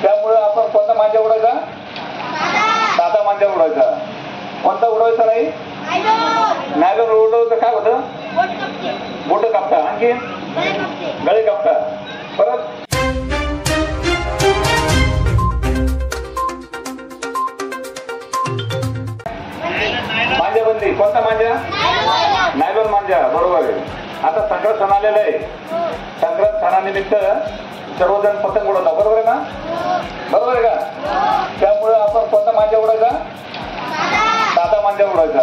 त्यामुळे आपण कोणता मांजा उडवायचा? साधा मांजा उडवायचा. कोणता उडवायचा नाही? नायलॉन उडवलं तर काय होतं? बोट कापता. आणखी गळे कापता. परत मांजाबंदी. कोणता मांजा? नायलॉन मांजा. बरोबर आहे. आता संक्रांत सण आलेला आहे. संक्रांत सणानिमित्त सर्वजण पतंग उडवतात. बरोबर आहे ना? बरोबर आहे का? त्यामुळे आपण कोणता मांजा उडवायचा? साधा मांजा उडवायचा.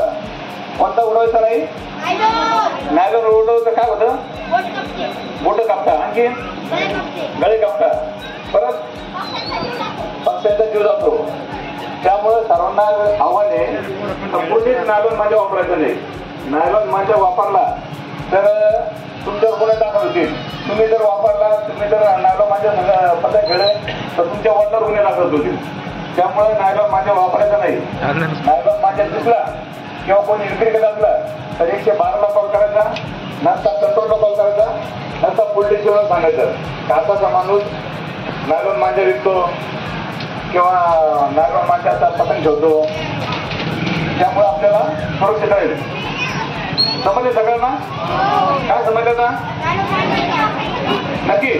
कोणता उडवायचा नाही? नायलॉन उडवलं तर काय होतं? बोट कापता. आणखी गळे कापता. परत पक्ष्यांचा जीव जातो. त्यामुळे सर्वांना आव्हान आहे, संपूर्ण नायलॉन मांजा वापरायचा नाही. नायलॉन मांजा वापरला तर तुमच्यावर गुन्हे दाखल होतील. तुम्ही जर वापरला, तुम्ही जर नायलॉन मांजा पतंग खेळले तर तुमच्या वडिलांवर गुन्हे दाखल होतील. त्यामुळे नायलॉन मांजा वापरायचा नाही. नायलॉन मांजा दिसला किंवा कोणी विक्री करत असला तर 112ला कॉल करायचा, नंतर कंट्रोलला कॉल करायचा, नंतर पोलीस स्टेशनला सांगायचं की असाचा माणूस नायलॉन मांजा विकतो किंवा नायलॉन मांजाचा पतंग ठेवतो. त्यामुळे आपल्याला सुरक्षित राहील. समजले सगळ्यांना? काय समजलं ना? नक्की.